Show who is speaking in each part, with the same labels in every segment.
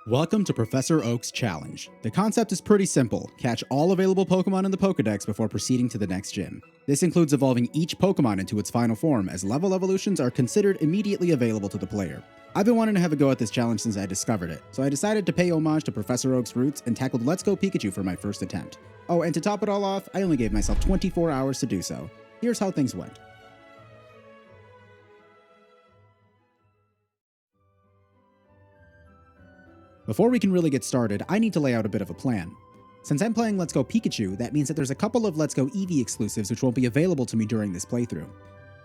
Speaker 1: Welcome to Professor Oak's Challenge. The concept is pretty simple. Catch all available Pokémon in the Pokedex before proceeding to the next gym. This includes evolving each Pokémon into its final form, as level evolutions are considered immediately available to the player. I've been wanting to have a go at this challenge since I discovered it, so I decided to pay homage to Professor Oak's roots and tackled Let's Go Pikachu for my first attempt. Oh, and to top it all off, I only gave myself 24 hours to do so. Here's how things went. Before we can really get started, I need to lay out a bit of a plan. Since I'm playing Let's Go Pikachu, that means that there's a couple of Let's Go Eevee exclusives which won't be available to me during this playthrough.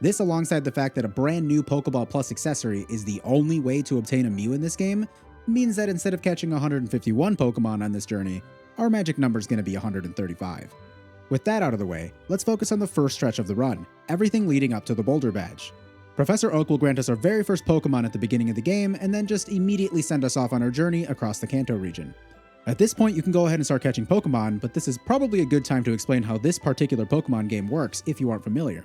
Speaker 1: This, alongside the fact that a brand new Pokeball Plus accessory is the only way to obtain a Mew in this game, means that instead of catching 151 Pokemon on this journey, our magic number is going to be 135. With that out of the way, let's focus on the first stretch of the run, everything leading up to the Boulder Badge. Professor Oak will grant us our very first Pokemon at the beginning of the game, and then just immediately send us off on our journey across the Kanto region. At this point, you can go ahead and start catching Pokemon, but this is probably a good time to explain how this particular Pokemon game works if you aren't familiar.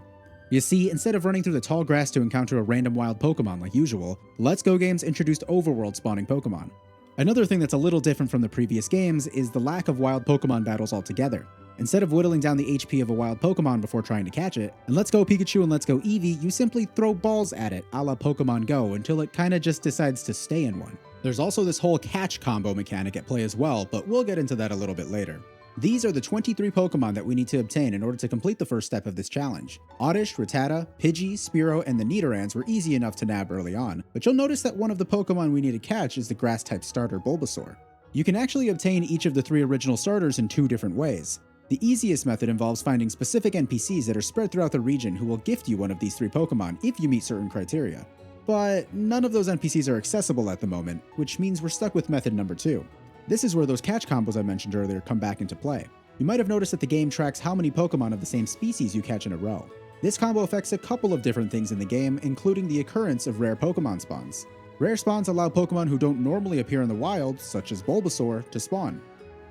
Speaker 1: You see, instead of running through the tall grass to encounter a random wild Pokemon like usual, Let's Go games introduced overworld spawning Pokemon. Another thing that's a little different from the previous games is the lack of wild Pokemon battles altogether. Instead of whittling down the HP of a wild Pokemon before trying to catch it, in Let's Go Pikachu and Let's Go Eevee, you simply throw balls at it a la Pokemon Go until it kinda just decides to stay in one. There's also this whole catch combo mechanic at play as well, but we'll get into that a little bit later. These are the 23 Pokemon that we need to obtain in order to complete the first step of this challenge. Oddish, Rattata, Pidgey, Spearow, and the Nidorans were easy enough to nab early on, but you'll notice that one of the Pokemon we need to catch is the Grass-type starter Bulbasaur. You can actually obtain each of the 3 original starters in 2 different ways. The easiest method involves finding specific NPCs that are spread throughout the region who will gift you one of these 3 Pokemon if you meet certain criteria. But none of those NPCs are accessible at the moment, which means we're stuck with method number 2. This is where those catch combos I mentioned earlier come back into play. You might have noticed that the game tracks how many Pokemon of the same species you catch in a row. This combo affects a couple of different things in the game, including the occurrence of rare Pokemon spawns. Rare spawns allow Pokemon who don't normally appear in the wild, such as Bulbasaur, to spawn.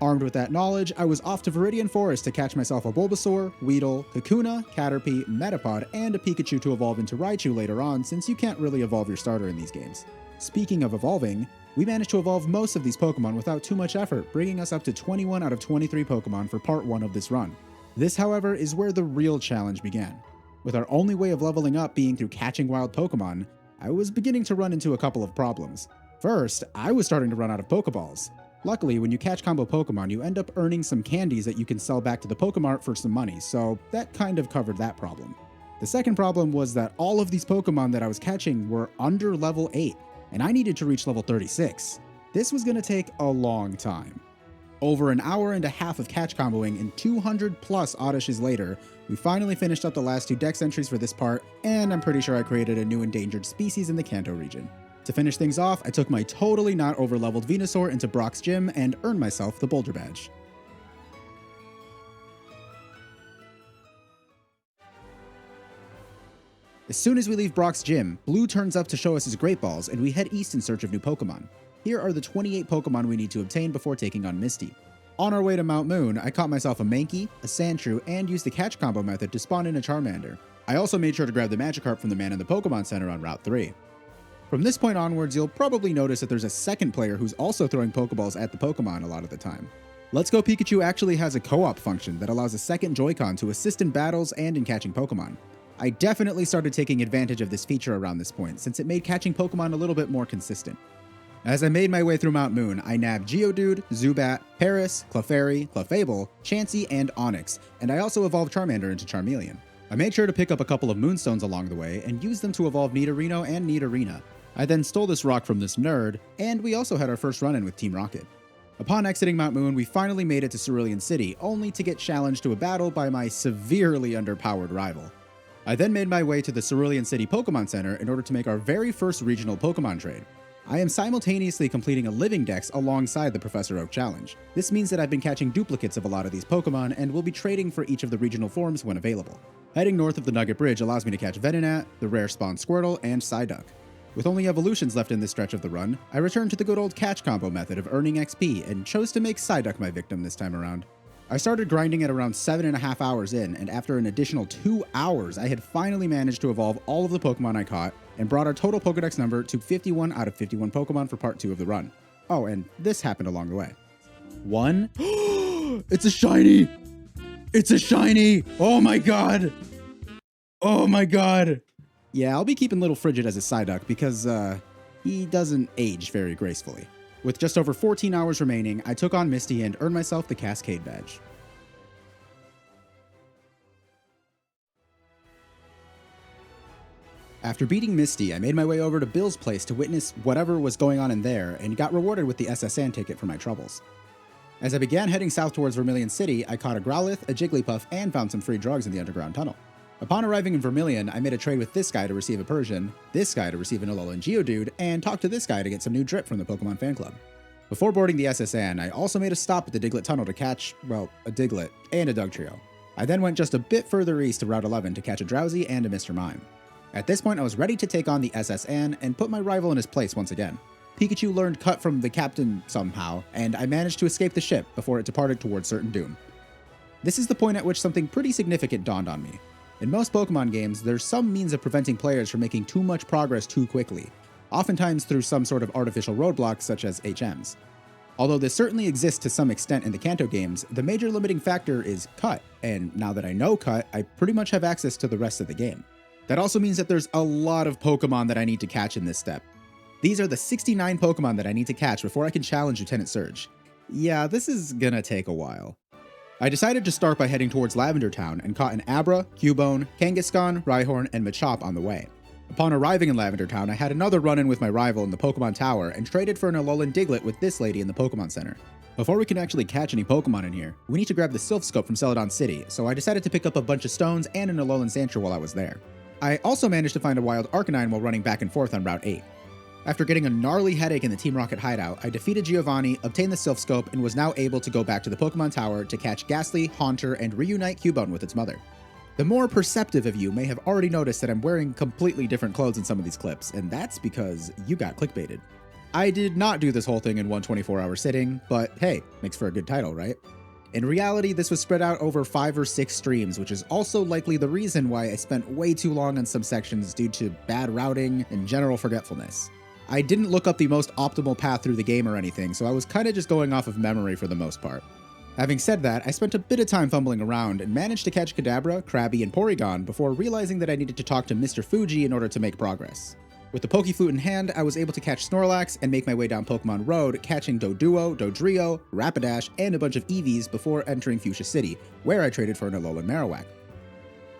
Speaker 1: Armed with that knowledge, I was off to Viridian Forest to catch myself a Bulbasaur, Weedle, Kakuna, Caterpie, Metapod, and a Pikachu to evolve into Raichu later on, since you can't really evolve your starter in these games. Speaking of evolving, we managed to evolve most of these Pokemon without too much effort, bringing us up to 21 out of 23 Pokemon for part 1 of this run. This, however, is where the real challenge began. With our only way of leveling up being through catching wild Pokemon, I was beginning to run into a couple of problems. First, I was starting to run out of Pokeballs. Luckily, when you catch combo Pokemon, you end up earning some candies that you can sell back to the Pokemart for some money, so that kind of covered that problem. The second problem was that all of these Pokemon that I was catching were under level 8, and I needed to reach level 36. This was going to take a long time. Over an hour and a half of catch comboing and 200 plus Oddishes later, we finally finished up the last 2 dex entries for this part, and I'm pretty sure I created a new endangered species in the Kanto region. To finish things off, I took my totally not over-leveled Venusaur into Brock's gym and earned myself the Boulder Badge. As soon as we leave Brock's gym, Blue turns up to show us his Great Balls, and we head east in search of new Pokemon. Here are the 28 Pokemon we need to obtain before taking on Misty. On our way to Mount Moon, I caught myself a Mankey, a Sandshrew, and used the catch combo method to spawn in a Charmander. I also made sure to grab the Magikarp from the man in the Pokemon Center on Route 3. From this point onwards, you'll probably notice that there's a second player who's also throwing Pokeballs at the Pokemon a lot of the time. Let's Go Pikachu actually has a co-op function that allows a second Joy-Con to assist in battles and in catching Pokemon. I definitely started taking advantage of this feature around this point, since it made catching Pokemon a little bit more consistent. As I made my way through Mount Moon, I nabbed Geodude, Zubat, Paris, Clefairy, Clefable, Chansey, and Onix, and I also evolved Charmander into Charmeleon. I made sure to pick up a couple of Moonstones along the way, and used them to evolve Nidorino and Nidorina. I then stole this rock from this nerd, and we also had our first run-in with Team Rocket. Upon exiting Mount Moon, we finally made it to Cerulean City, only to get challenged to a battle by my severely underpowered rival. I then made my way to the Cerulean City Pokemon Center in order to make our very first regional Pokemon trade. I am simultaneously completing a living dex alongside the Professor Oak challenge. This means that I've been catching duplicates of a lot of these Pokemon and will be trading for each of the regional forms when available. Heading north of the Nugget Bridge allows me to catch Venonat, the rare spawn Squirtle, and Psyduck. With only evolutions left in this stretch of the run, I returned to the good old catch combo method of earning XP and chose to make Psyduck my victim this time around. I started grinding at around 7.5 hours in, and after an additional 2 hours, I had finally managed to evolve all of the Pokemon I caught and brought our total Pokedex number to 51 out of 51 Pokemon for part 2 of the run. Oh, and this happened along the way. One. It's a shiny! It's a shiny! Oh my god! Oh my god! Yeah, I'll be keeping Little Frigid as a Psyduck because, he doesn't age very gracefully. With just over 14 hours remaining, I took on Misty and earned myself the Cascade Badge. After beating Misty, I made my way over to Bill's place to witness whatever was going on in there and got rewarded with the SSN ticket for my troubles. As I began heading south towards Vermilion City, I caught a Growlithe, a Jigglypuff, and found some free drugs in the underground tunnel. Upon arriving in Vermilion, I made a trade with this guy to receive a Persian, this guy to receive an Alolan Geodude, and talked to this guy to get some new drip from the Pokemon fan club. Before boarding the SSN, I also made a stop at the Diglett Tunnel to catch, well, a Diglett and a Dugtrio. I then went just a bit further east to Route 11 to catch a Drowsy and a Mr. Mime. At this point, I was ready to take on the SSN and put my rival in his place once again. Pikachu learned Cut from the captain somehow, and I managed to escape the ship before it departed towards certain doom. This is the point at which something pretty significant dawned on me. In most Pokemon games, there's some means of preventing players from making too much progress too quickly, oftentimes through some sort of artificial roadblocks such as HMs. Although this certainly exists to some extent in the Kanto games, the major limiting factor is Cut, and now that I know Cut, I pretty much have access to the rest of the game. That also means that there's a lot of Pokemon that I need to catch in this step. These are the 69 Pokemon that I need to catch before I can challenge Lieutenant Surge. Yeah, this is gonna take a while. I decided to start by heading towards Lavender Town and caught an Abra, Cubone, Kangaskhan, Rhyhorn, and Machop on the way. Upon arriving in Lavender Town, I had another run-in with my rival in the Pokemon Tower and traded for an Alolan Diglett with this lady in the Pokemon Center. Before we can actually catch any Pokemon in here, we need to grab the Sylph Scope from Celadon City, so I decided to pick up a bunch of stones and an Alolan Sandshrew while I was there. I also managed to find a wild Arcanine while running back and forth on Route 8. After getting a gnarly headache in the Team Rocket hideout, I defeated Giovanni, obtained the Sylph Scope, and was now able to go back to the Pokemon Tower to catch Ghastly, Haunter, and reunite Cubone with its mother. The more perceptive of you may have already noticed that I'm wearing completely different clothes in some of these clips, and that's because you got clickbaited. I did not do this whole thing in one 24-hour sitting, but hey, makes for a good title, right? In reality, this was spread out over 5 or 6 streams, which is also likely the reason why I spent way too long on some sections due to bad routing and general forgetfulness. I didn't look up the most optimal path through the game or anything, so I was kinda just going off of memory for the most part. Having said that, I spent a bit of time fumbling around and managed to catch Kadabra, Krabby, and Porygon before realizing that I needed to talk to Mr. Fuji in order to make progress. With the Pokeflute in hand, I was able to catch Snorlax and make my way down Pokemon Road, catching Doduo, Dodrio, Rapidash, and a bunch of Eevees before entering Fuchsia City, where I traded for an Alolan Marowak.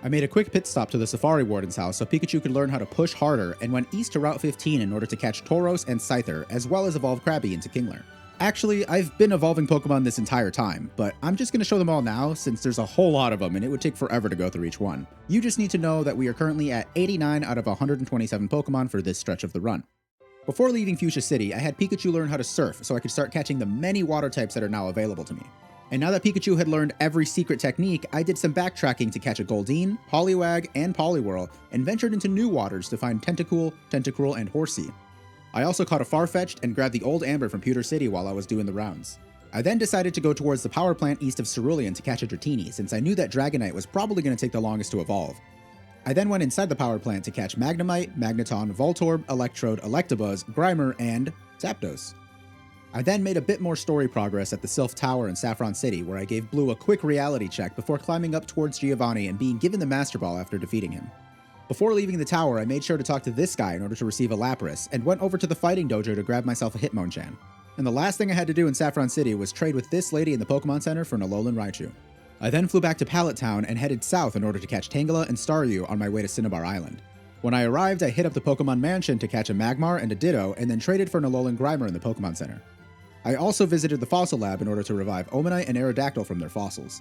Speaker 1: I made a quick pit stop to the Safari Warden's house so Pikachu could learn how to push harder and went east to Route 15 in order to catch Tauros and Scyther, as well as evolve Krabby into Kingler. Actually, I've been evolving Pokemon this entire time, but I'm just going to show them all now since there's a whole lot of them and it would take forever to go through each one. You just need to know that we are currently at 89 out of 127 Pokemon for this stretch of the run. Before leaving Fuchsia City, I had Pikachu learn how to surf so I could start catching the many water types that are now available to me. And now that Pikachu had learned every secret technique, I did some backtracking to catch a Goldeen, Poliwag, and Poliwhirl, and ventured into new waters to find Tentacool, Tentacruel, and Horsea. I also caught a Farfetch'd and grabbed the Old Amber from Pewter City while I was doing the rounds. I then decided to go towards the power plant east of Cerulean to catch a Dratini, since I knew that Dragonite was probably going to take the longest to evolve. I then went inside the power plant to catch Magnemite, Magneton, Voltorb, Electrode, Electabuzz, Grimer, and Zapdos. I then made a bit more story progress at the Sylph Tower in Saffron City, where I gave Blue a quick reality check before climbing up towards Giovanni and being given the Master Ball after defeating him. Before leaving the tower, I made sure to talk to this guy in order to receive a Lapras, and went over to the fighting dojo to grab myself a Hitmonchan. And the last thing I had to do in Saffron City was trade with this lady in the Pokemon Center for an Alolan Raichu. I then flew back to Pallet Town and headed south in order to catch Tangela and Staryu on my way to Cinnabar Island. When I arrived, I hit up the Pokemon Mansion to catch a Magmar and a Ditto, and then traded for an Alolan Grimer in the Pokemon Center. I also visited the Fossil Lab in order to revive Omanite and Aerodactyl from their fossils.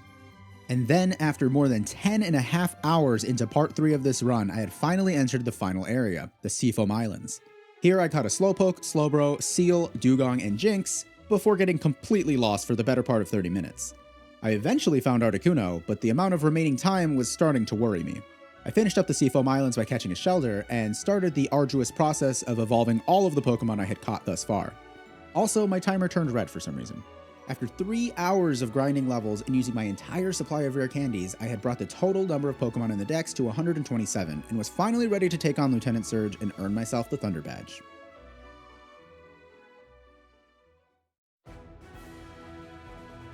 Speaker 1: And then, after more than 10.5 hours into part 3 of this run, I had finally entered the final area, the Seafoam Islands. Here I caught a Slowpoke, Slowbro, Seal, Dugong, and Jinx, before getting completely lost for the better part of 30 minutes. I eventually found Articuno, but the amount of remaining time was starting to worry me. I finished up the Seafoam Islands by catching a Shelder, and started the arduous process of evolving all of the Pokemon I had caught thus far. Also, my timer turned red for some reason. After 3 hours of grinding levels and using my entire supply of rare candies, I had brought the total number of Pokemon in the Dex to 127, and was finally ready to take on Lieutenant Surge and earn myself the Thunder Badge.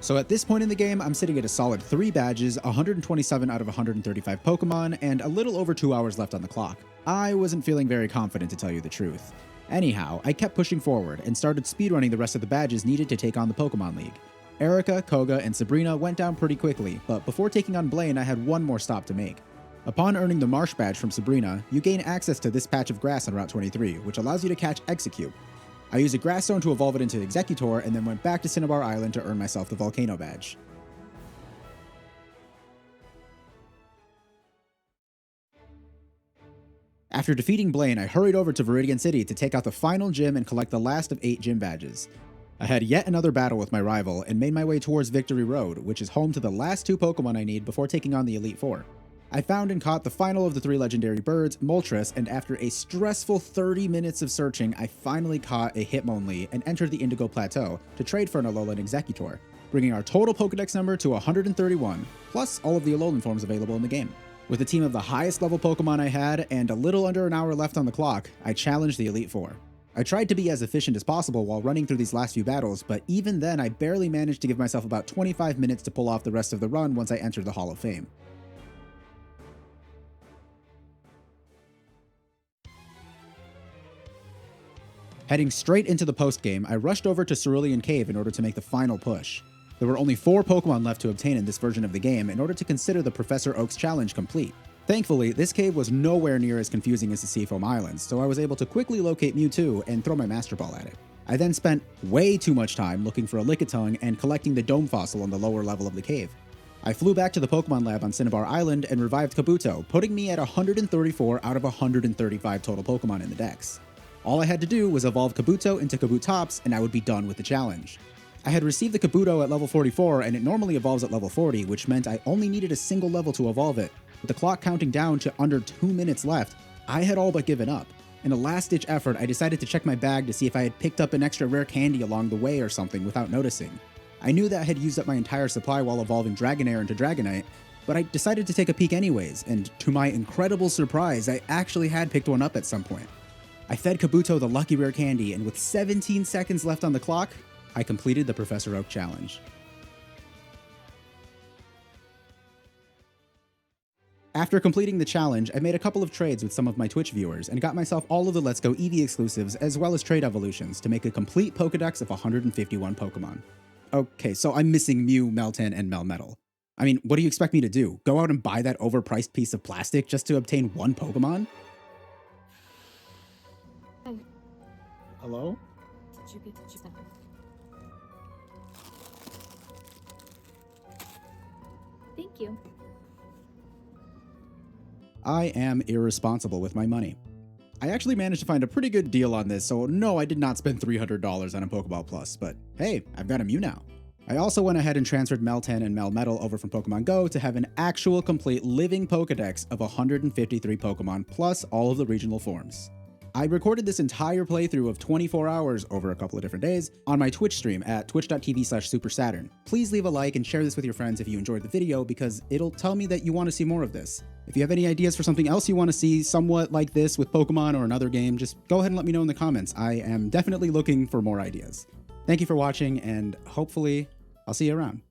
Speaker 1: So at this point in the game, I'm sitting at a solid 3 badges, 127 out of 135 Pokemon, and a little over 2 hours left on the clock. I wasn't feeling very confident, to tell you the truth. Anyhow, I kept pushing forward and started speedrunning the rest of the badges needed to take on the Pokemon League. Erica, Koga, and Sabrina went down pretty quickly, but before taking on Blaine, I had one more stop to make. Upon earning the Marsh badge from Sabrina, you gain access to this patch of grass on Route 23, which allows you to catch Execute. I used a Grass Stone to evolve it into Executor, and then went back to Cinnabar Island to earn myself the Volcano badge. After defeating Blaine, I hurried over to Viridian City to take out the final gym and collect the last of 8 gym badges. I had yet another battle with my rival and made my way towards Victory Road, which is home to the last 2 Pokemon I need before taking on the Elite Four. I found and caught the final of the 3 legendary birds, Moltres, and after a stressful 30 minutes of searching, I finally caught a Hitmonlee and entered the Indigo Plateau to trade for an Alolan Executor, bringing our total Pokedex number to 131, plus all of the Alolan forms available in the game. With a team of the highest level Pokemon I had and a little under an hour left on the clock, I challenged the Elite Four. I tried to be as efficient as possible while running through these last few battles, but even then I barely managed to give myself about 25 minutes to pull off the rest of the run once I entered the Hall of Fame. Heading straight into the postgame, I rushed over to Cerulean Cave in order to make the final push. There were only 4 Pokemon left to obtain in this version of the game in order to consider the Professor Oak's challenge complete. Thankfully, this cave was nowhere near as confusing as the Seafoam Islands, so I was able to quickly locate Mewtwo and throw my Master Ball at it. I then spent way too much time looking for a Lickitung and collecting the Dome Fossil on the lower level of the cave. I flew back to the Pokemon Lab on Cinnabar Island and revived Kabuto, putting me at 134 out of 135 total Pokemon in the Dex. All I had to do was evolve Kabuto into Kabutops and I would be done with the challenge. I had received the Kabuto at level 44 and it normally evolves at level 40, which meant I only needed a single level to evolve it. With the clock counting down to under 2 minutes left, I had all but given up. In a last-ditch effort, I decided to check my bag to see if I had picked up an extra rare candy along the way or something without noticing. I knew that I had used up my entire supply while evolving Dragonair into Dragonite, but I decided to take a peek anyways, and to my incredible surprise, I actually had picked one up at some point. I fed Kabuto the lucky rare candy, and with 17 seconds left on the clock, I completed the Professor Oak challenge. After completing the challenge, I made a couple of trades with some of my Twitch viewers and got myself all of the Let's Go Eevee exclusives as well as trade evolutions to make a complete Pokedex of 151 Pokemon. Okay, so I'm missing Mew, Meltan, and Melmetal. I mean, what do you expect me to do? Go out and buy that overpriced piece of plastic just to obtain one Pokemon? Hello?
Speaker 2: Thank you.
Speaker 1: I am irresponsible with my money. I actually managed to find a pretty good deal on this, so no, I did not spend $300 on a Pokeball Plus, but hey, I've got a Mew now. I also went ahead and transferred Meltan and Melmetal over from Pokemon Go to have an actual complete living Pokedex of 153 Pokemon plus all of the regional forms. I recorded this entire playthrough of 24 hours over a couple of different days on my Twitch stream at twitch.tv/SuperSaturnn. Please leave a like and share this with your friends if you enjoyed the video because it'll tell me that you want to see more of this. If you have any ideas for something else you want to see somewhat like this with Pokemon or another game, just go ahead and let me know in the comments. I am definitely looking for more ideas. Thank you for watching and hopefully I'll see you around.